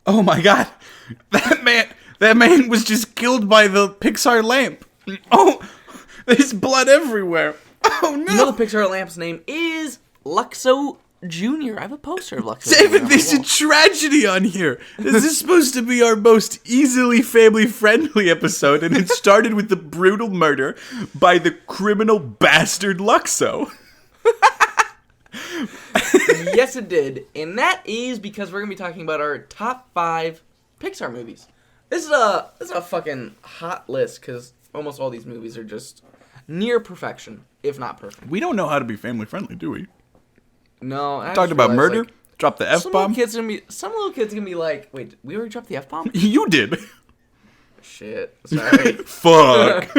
Oh my god. That man was just killed by the Pixar lamp. Oh, there's blood everywhere. Oh no. You know the Pixar lamp's name is Luxo Jr. I have a poster of Luxo David, Jr. there's a tragedy on here. This is supposed to be our most easily family-friendly episode, and it started with the brutal murder by the criminal bastard Luxo. Yes, it did. And that is because we're going to be talking about our top 5 Pixar movies. This is a fucking hot list because almost all these movies are just near perfection, if not perfect. We don't know how to be family-friendly, do we? No. I Talked about murder, like, dropped the F-bomb. Some little kids gonna be like, wait, we already dropped the F-bomb? You did. Shit. Sorry. Fuck.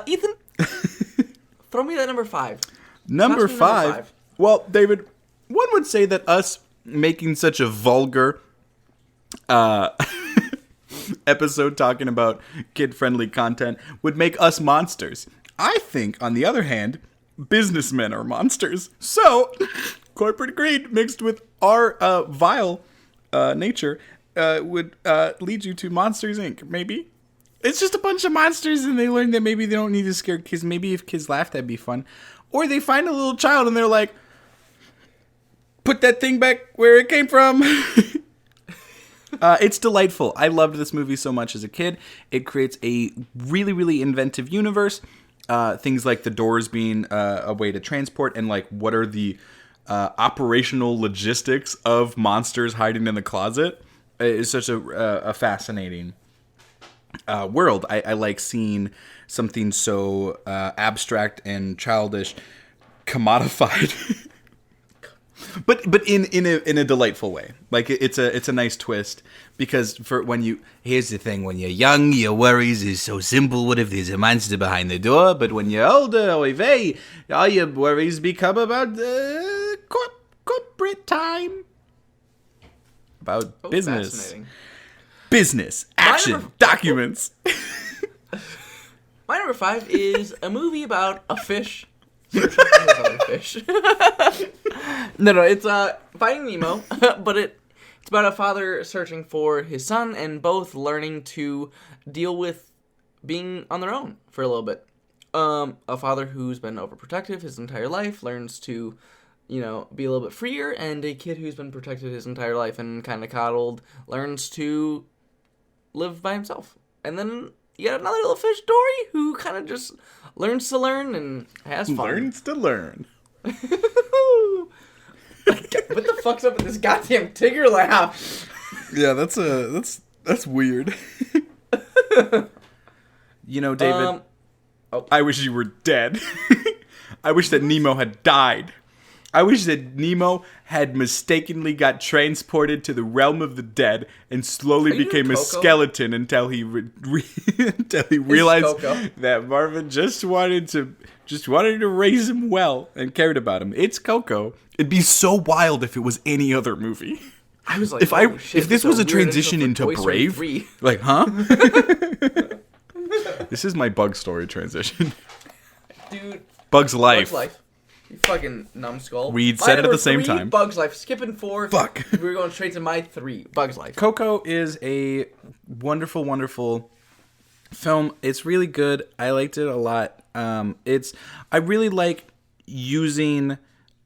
Ethan, throw me that number 5. Number 5. Well, David, one would say that us making such a vulgar episode talking about kid-friendly content would make us monsters. I think, on the other hand, businessmen are monsters. So, corporate greed mixed with our vile nature would lead you to Monsters, Inc., maybe. It's just a bunch of monsters, and they learn that maybe they don't need to scare kids. Maybe if kids laugh, that'd be fun. Or they find a little child, and they're like, put that thing back where it came from. It's delightful. I loved this movie so much as a kid. It creates a really, really inventive universe. Things like the doors being a way to transport, and like what are the operational logistics of monsters hiding in the closet is such a fascinating world. I like seeing something so abstract and childish commodified. But in a delightful way. Like it's a nice twist, because here's the thing, when you're young, your worries is so simple. What if there's a monster behind the door? But when you're older, oy vey, all your worries become about corporate time. About business, action, documents. My number 5 is a movie about a fish. Searching for his other fish. No, it's Finding Nemo, but it's about a father searching for his son and both learning to deal with being on their own for a little bit. A father who's been overprotective his entire life learns to, be a little bit freer, and a kid who's been protected his entire life and kind of coddled learns to live by himself. And then you got another little fish, Dory, who kind of just learns to learn and has fun. Learns to learn. What the fuck's up with this goddamn Tigger laugh? Yeah, that's weird. David, I wish you were dead. I wish that Nemo had died. I wish that Nemo had mistakenly got transported to the realm of the dead and slowly became a skeleton until he until he realized that Marvin just wanted to raise him well and cared about him. It's Coco. It'd be so wild if it was any other movie. I was like, if this was a transition into Brave, like, huh? This is my Bug Story transition. Dude. Bug's Life. Bug's Life. You fucking numbskull. We'd said it at the same time. Bug's Life. Skipping 4. Fuck. We're going straight to my 3. Bug's Life. Coco is a wonderful, wonderful film. It's really good. I liked it a lot. I really like using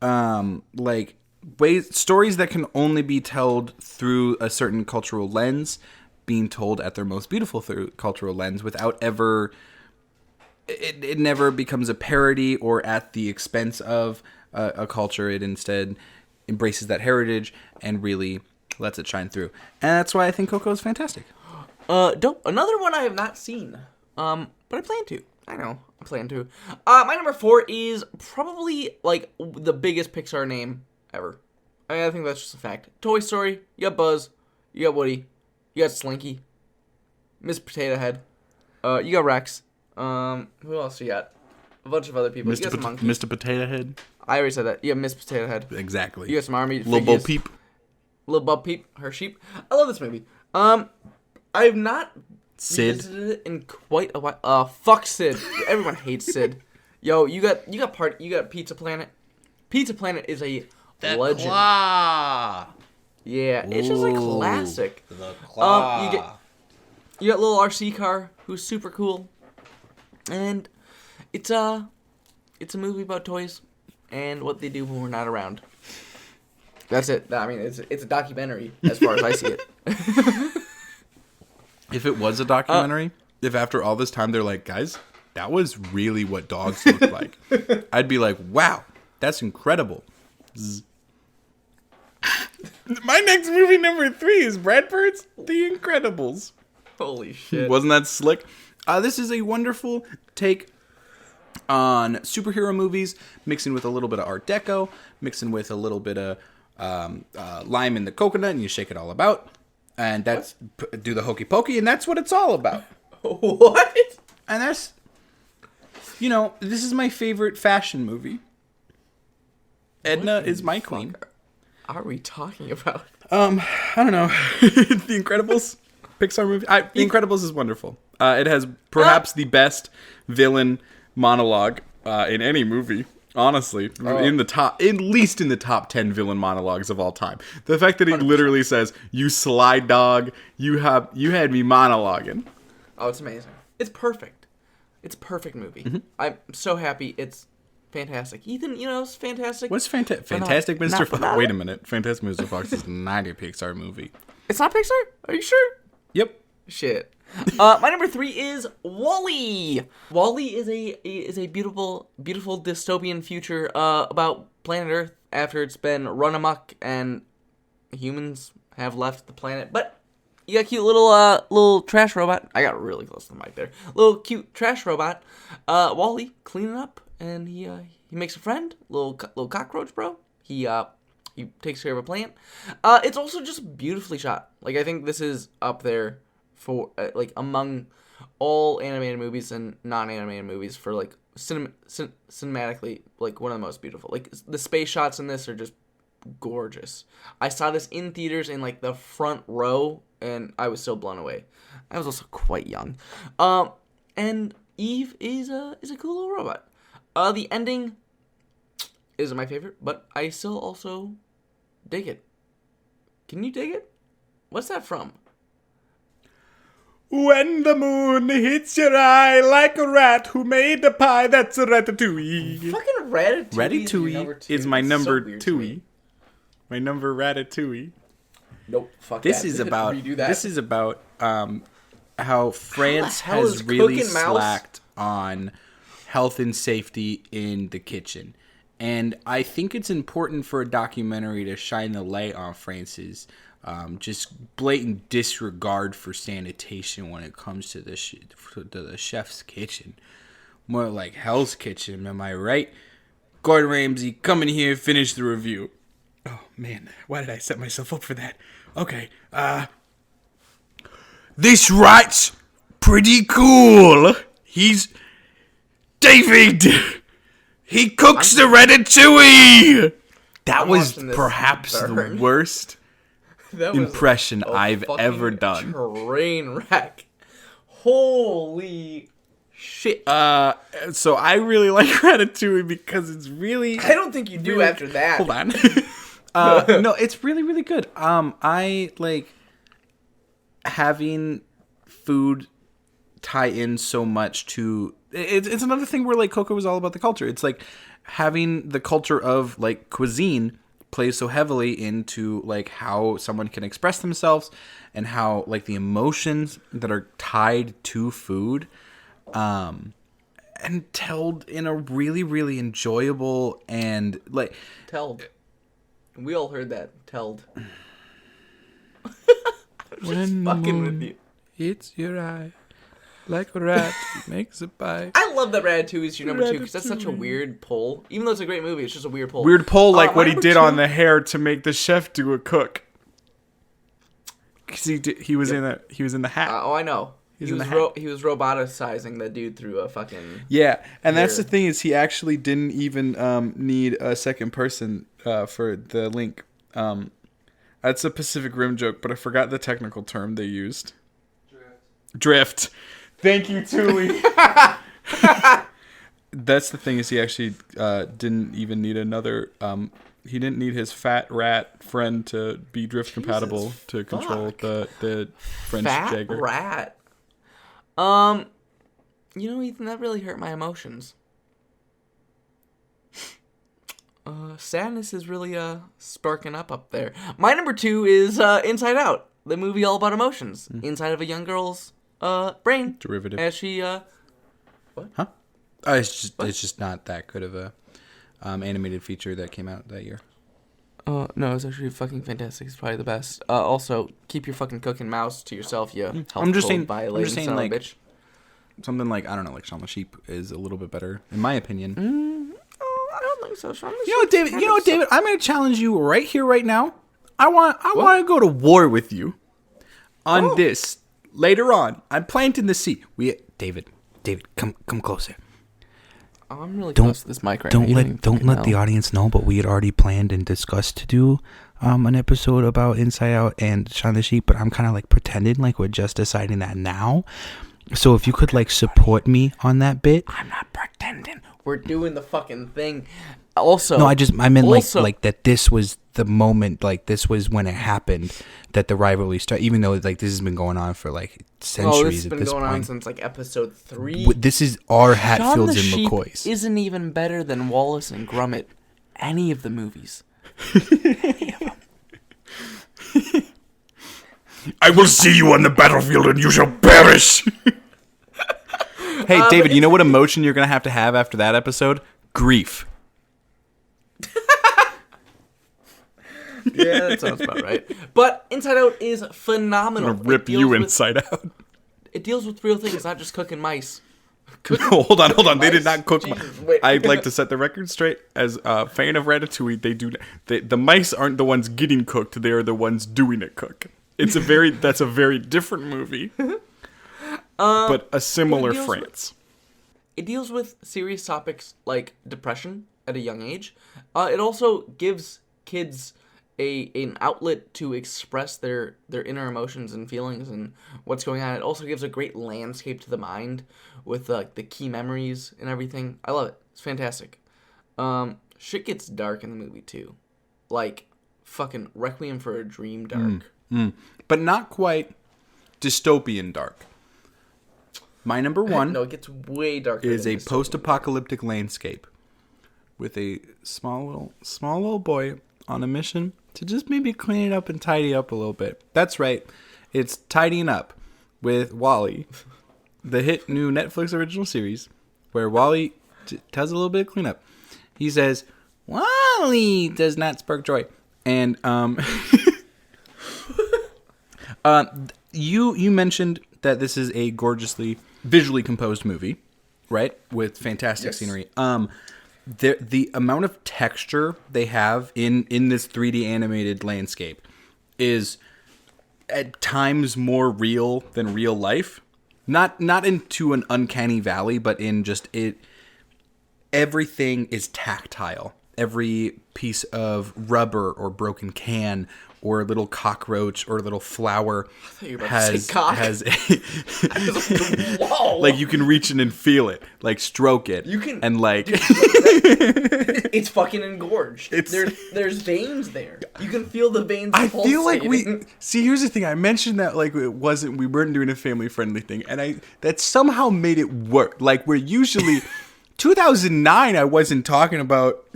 stories that can only be told through a certain cultural lens being told at their most beautiful through cultural lens without ever... It never becomes a parody or at the expense of a culture. It instead embraces that heritage and really lets it shine through. And that's why I think Coco is fantastic. Dope. Another one I have not seen, but I plan to. I know, I plan to. My number 4 is probably, like, the biggest Pixar name ever. I think that's just a fact. Toy Story, you got Buzz, you got Woody, you got Slinky, Miss Potato Head, you got Rex. Who else you got? A bunch of other people. You got some monkeys. Mr. Potato Head. I already said that. You got Miss Potato Head. Exactly. You got some army. Little Bo Peep. Little Bo Peep. Her sheep. I love this movie. I've not revisited it in quite a while. Fuck Sid. Everyone hates Sid. Yo, you got Pizza Planet. Pizza Planet is a legend. Yeah, it's just a classic. The claw. You got little RC car who's super cool, and it's a movie about toys and what they do when we're not around. That's it. I mean, it's a documentary as far as I see it. If it was a documentary, if after all this time they're like, guys, that was really what dogs look like, I'd be like, wow, that's incredible. Zzz. My next movie number 3 is Brad Bird's The Incredibles. Holy shit. Wasn't that slick? This is a wonderful take on superhero movies, mixing with a little bit of Art Deco, mixing with a little bit of lime in the coconut, and you shake it all about. And that's do the hokey pokey, and that's what it's all about. What? And that's, this is my favorite fashion movie. Edna is my queen. Are we talking about? I don't know. The Incredibles, Pixar movie. The Incredibles is wonderful. It has perhaps the best villain monologue in any movie. Honestly, at least in the top 10 villain monologues of all time. The fact that he 100%. Literally says, "You sly dog, you had me monologuing." Oh, it's amazing. It's perfect. It's a perfect movie. Mm-hmm. I'm so happy. It's fantastic. Ethan, it's fantastic. What's Fantastic Mr. Fox? Wait a minute. Fantastic Mr. Fox is not a Pixar movie. It's not Pixar? Are you sure? Yep. Shit. My number 3 is WALL-E. WALL-E is a beautiful dystopian future about planet Earth after it's been run amok and humans have left the planet. But you got a cute little trash robot. I got really close to the mic there. Little cute trash robot. WALL-E cleaning up, and he makes a friend. Little cockroach bro. He takes care of a plant. It's also just beautifully shot. Like, I think this is up there for among all animated movies and non-animated movies for cinematically one of the most beautiful. Like, the space shots in this are just gorgeous. I saw this in theaters in the front row, and I was so blown away. I was also quite young. And Eve is a cool little robot. The ending isn't my favorite, but I still also dig it. Can you dig it? What's that from? When the moon hits your eye like a rat who made the pie, that's a ratatouille. Fucking Ratatouille. Ratatouille is my number 2. My number Ratatouille. Nope. Fuck this that. Is about. Redo that. This is about how France has really slacked on health and safety in the kitchen, and I think it's important for a documentary to shine the light on France's just blatant disregard for sanitation when it comes to the chef's kitchen. More like Hell's Kitchen, am I right? Gordon Ramsay, come in here, finish the review. Oh, man, why did I set myself up for that? Okay, this rat's pretty cool. He's... David! He cooks the ratatouille! That was perhaps the worst impression I've ever done. Train wreck. Holy shit. So I really like Ratatouille because it's really... I don't think you do after that. Hold on. No, it's really, really good. I like having food tie in so much to... It's another thing where Coco was all about the culture. It's having the culture of cuisine plays so heavily into how someone can express themselves and how the emotions that are tied to food and told in a really, really enjoyable and Telled. We all heard that. Telled. When just fucking with you. It's your eye. Like a rat makes a pie. I love that Ratatouille is your number 2 because that's such a weird pull. Even though it's a great movie, it's just a weird pull. Weird pull, what he did on the hair to make the chef do a cook. Because he was in the hat. I know. He was roboticizing the dude through a fucking... Yeah, and that's the thing is he actually didn't even need a second person for the link. That's a Pacific Rim joke, but I forgot the technical term they used. Drift. Thank you, Tuli. That's the thing is he actually didn't even need another he didn't need his fat rat friend to be drift compatible to control the French Jagger. Fat rat. Ethan, that really hurt my emotions. Sadness is really sparking up there. My number 2 is Inside Out, the movie all about emotions inside of a young girl's brain. Derivative. As she what? Huh? It's just not that good of a animated feature that came out that year. No, it's actually fucking fantastic. It's probably the best. Also, keep your fucking cooking mouse to yourself, I'm just saying, like, bitch. Something like, I don't know, like Shaun the Sheep is a little bit better, in my opinion. I don't think so, Shaun the Sheep. You know what, David? I'm going to challenge you right here, right now. I want to go to war with you on this later on. I'm planting the seed. David, come closer. I'm really close to this mic right now. Don't let the audience know, but we had already planned and discussed to do an episode about Inside Out and Shaun the Sheep, but I'm kind of like pretending like we're just deciding that now. So if you could like support me on that bit. I'm not pretending. We're doing the fucking thing. Also, no, I meant like that. This was the moment. Like this was when it happened that the rivalry started. Even though like this has been going on for like centuries at this point. This has been going on since like episode 3. This is our Hatfields and McCoys. Sheep isn't even better than Wallace and Gromit. Any of the movies. Any of them. I will see you on the battlefield, and you shall perish. Hey, David, you know what emotion you're gonna have after that episode? Grief. Yeah, that sounds about right. But Inside Out is phenomenal. I'm gonna rip you inside out. It deals with real things, not just cooking mice. No, hold on. Mice? They did not cook mice. I'd like to set the record straight. As a fan of Ratatouille, the mice aren't the ones getting cooked. They are the ones doing it cook. That's a very different movie. But a similar France. It deals with serious topics like depression at a young age. It also gives kids an outlet to express their inner emotions and feelings and what's going on. It also gives a great landscape to the mind with the key memories and everything. I love it. It's fantastic. Shit gets dark in the movie too. Like fucking Requiem for a Dream dark. But not quite dystopian dark. My number 1 no, it gets way darker. Is a post-apocalyptic landscape with a small little boy on a mission to just maybe clean it up and tidy up a little bit. That's right. It's Tidying Up with Wall-E, the hit new Netflix original series where Wall-E does a little bit of cleanup. He says, "Wall-E does not spark joy." And you mentioned that this is a gorgeously visually composed movie, right? With fantastic scenery. The amount of texture they have in this 3D animated landscape is at times more real than real life. Not into an uncanny valley, but in just it. Everything is tactile. Every piece of rubber or broken can or a little cockroach or a little flower has whoa. Like you can reach in and feel it, like stroke it. You can and like it's fucking engorged. There's veins there. You can feel the veins. I feel like here's the thing. I mentioned that like we weren't doing a family friendly thing, and that somehow made it work. Like we're usually 2009. I wasn't talking about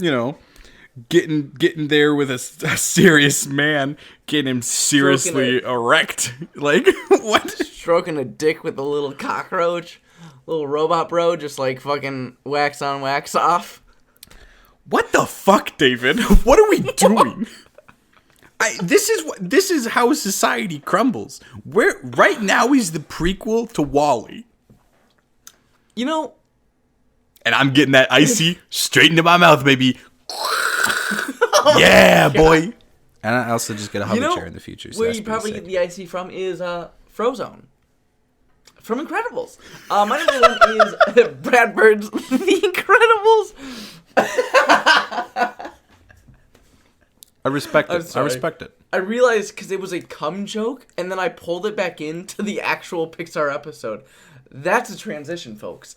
getting there with a serious man, getting him seriously erect. Like, what? Stroking a dick with a little cockroach. Little robot bro, just like fucking wax on, wax off. What the fuck, David? What are we doing? This is how society crumbles. Right now is the prequel to Wall-E. And I'm getting that icy straight into my mouth, baby. Yeah, boy. And I also just get a hover chair in the future. So where you probably get the icy from is Frozone. From Incredibles. My number 1 is Brad Bird's The Incredibles. I respect it. I respect it. I realized because it was a cum joke, and then I pulled it back into the actual Pixar episode. That's a transition, folks.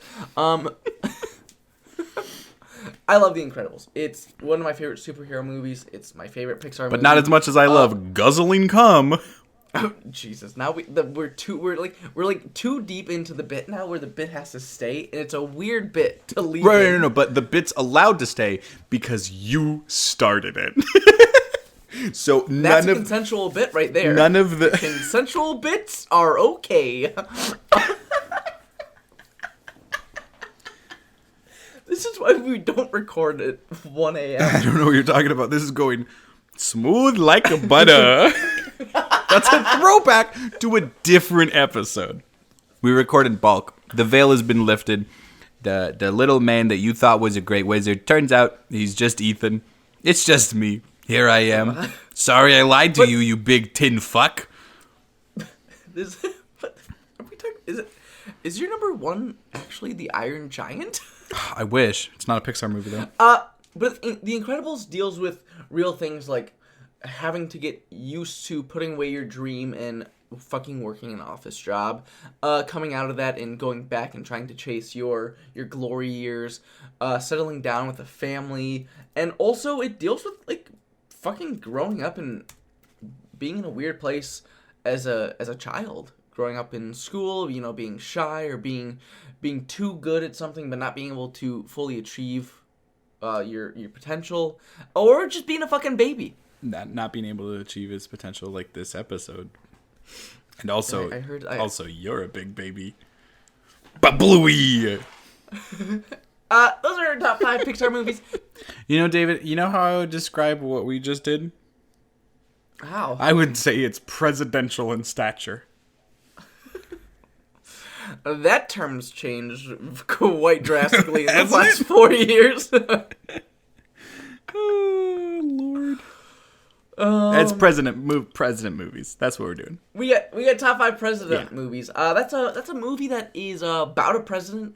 I love The Incredibles. It's one of my favorite superhero movies. It's my favorite Pixar movie. But not as much as I love guzzling cum. Oh, Jesus! Now we're too deep into the bit now, where the bit has to stay, and it's a weird bit to leave. Right, no, but the bit's allowed to stay because you started it. So That's a consensual bit right there. None of the consensual bits are okay. This is why we don't record at 1 a.m. I don't know what you're talking about. This is going smooth like a butter. That's a throwback to a different episode. We record in bulk. The veil has been lifted. The little man that you thought was a great wizard, turns out he's just Ethan. It's just me. Here I am. Sorry I lied to you, you big tin fuck. What are we talking? Is your number one actually the Iron Giant? I wish. It's not a Pixar movie though. But The Incredibles deals with real things like having to get used to putting away your dream and fucking working an office job, coming out of that and going back and trying to chase your glory years, settling down with a family, and also it deals with like fucking growing up and being in a weird place as a child, growing up in school, you know, being shy or being too good at something but not being able to fully achieve your potential, or just being a fucking baby. Not being able to achieve his potential like this episode. And also, also you're a big baby. But Bluey! Those are our top 5 Pixar movies. You know, David, you know how I would describe what we just did? How? I would say it's presidential in stature. That term's changed quite drastically in the last 4 years. Oh, Lord. That's president movies. That's what we're doing. We got top 5 president movies. That's a movie that is about a president.